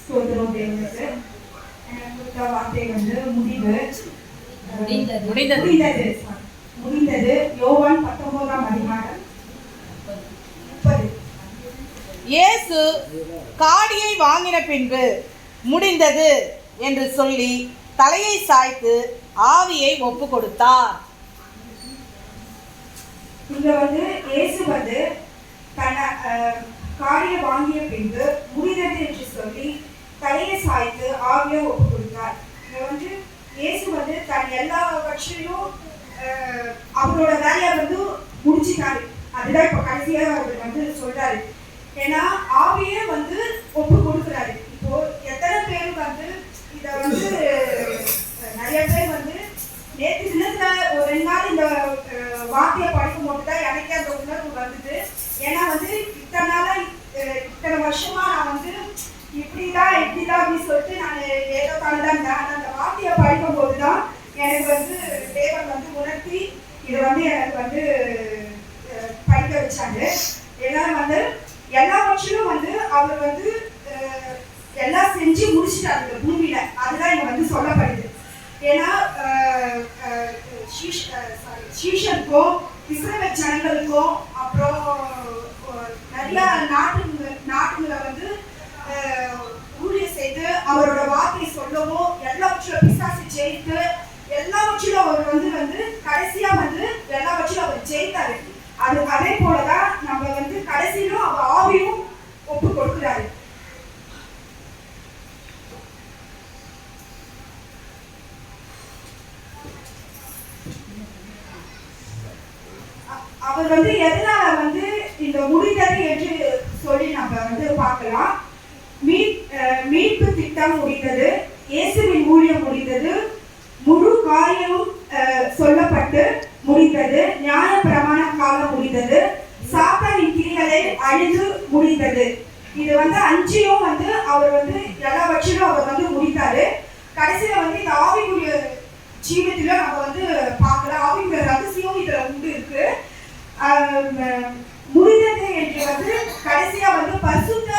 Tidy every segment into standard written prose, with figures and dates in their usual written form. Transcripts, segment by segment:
ஸ்தோத்திரம் தேவனுக்கு. எனக்கு கொடுத்த வார்த்தை வந்து முடிந்தது. யோவான் 19ஆம் அதிகாரம் 30. இயேசு காடியை வாங்கின பின்பு முடிந்தது என்று சொல்லி தலையை சாய்த்து ஆவியை ஒப்பு கொடுத்தார். இங்க வந்து இயேசு வந்து காடியை வாங்கிய பின்பு முடிந்தது என்று சொல்லி தலையை சாய்த்து ஆவியை ஒப்பு கொடுத்தார். இங்க வந்து இயேசு வந்து தன் எல்லாவற்றையும் அவரோட வேலையை வந்து முடிச்சிட்டாரு. அதுதான் இப்ப கடைசியா அவர் வந்து சொல்றாரு. ஏன்னா ஆவியே வந்து ஒப்பு கொடுக்குறாரு. இப்போ எத்தனை பேர் வந்து இத வந்து நிறைய பேர் வந்து நேற்று தினத்துல ஒரு 2 நாள் இந்த வார்த்தையை படிக்கும் போது தான் எனக்கே அந்த உணர்வு வந்தது. ஏன்னா வந்து இத்தனை வருஷமா நான் வந்து இப்படிதான் அப்படின்னு சொல்லிட்டு நான் ஏதோ கலந்தான். அந்த வார்த்தையை படிக்கும் போதுதான் எனக்கு வந்து தேவன் வந்து உணர்த்தி இதை வந்து எனக்கு வந்து படிக்க வச்சாங்க. ஏன்னா வந்து எல்லாவற்றிலும் வந்து அவர் வந்து எல்லாம் செஞ்சு முடிச்சுட்டாரு இந்த பூமியில. அதுதான் இங்க வந்து சொல்லப்படுது. ஏன்னா சீஷருக்கும் இஸ்ரவேல் ஜனங்களுக்கும் அப்புறம் நிறைய நாட்டுங்களை வந்து ஊழியம் செய்து அவரோட வார்த்தையை சொல்லவும் எல்லாவற்றிலும் பிசாசு ஜெயித்து எல்லாவற்றிலும் அவர் வந்து கடைசியா வந்து எல்லாவற்றிலும் அவர் ஜெயித்தாரு. அதே போலதான் நம்ம வந்து கடைசியிலும் அவர் ஆவியும் ஒப்பு கொடுக்கிறாரு. அவர் வந்து எதனால வந்து இந்த முடிந்தது என்று சொல்லி நம்ம வந்து பார்க்கலாம். மீட்பு திட்டம் முடிந்தது, இயேசுவின் ஊழியம் முடிந்தது, முழு காரியமும் சொல்லப்பட்டு முடிந்தது, நியாய பிரமாண காலம் முடிந்தது, சாத்தானின் கிரிகளை அழிந்து முடிந்தது. இது வந்து 5யும் வந்து அவர் வந்து எல்லாவற்றிலும் அவர் வந்து முடித்தாரு. கடைசியில வந்து இந்த ஆவிக்குரிய ஜீவத்துல நம்ம வந்து பார்க்கலாம். ஆவிக்குரிய ரகசியம் இதுல உண்டு இருக்கு. முடிந்தது என்று வந்து கடைசியா வந்து பரிசுத்த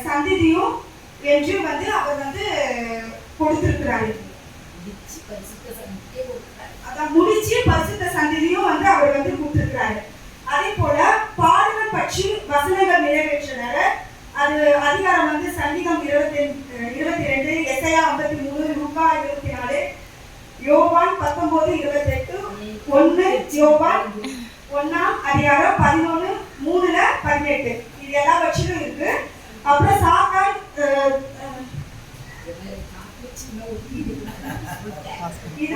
சந்ததியும் என்று வந்து அவர் வந்து கொடுத்திருக்கிறாரு. அதான் முடிச்சு பரிசுத்த சந்ததியும் வந்து அவர் வந்து கொடுத்திருக்கிறாரு. அதே போல பாடுகள் பற்றி வசனங்கள் நிறைவேற்றினார. அது அதிகாரம் வந்து சங்கீதம் 22, எசையா 53, லூக்கா 24, யோவான் 19:28, 1 யோவான் 1ஆம் அதிகாரம் 11:3-18 இது எல்லா பட்சமும் இருக்கு. அப்புறம் சாத்தான் இது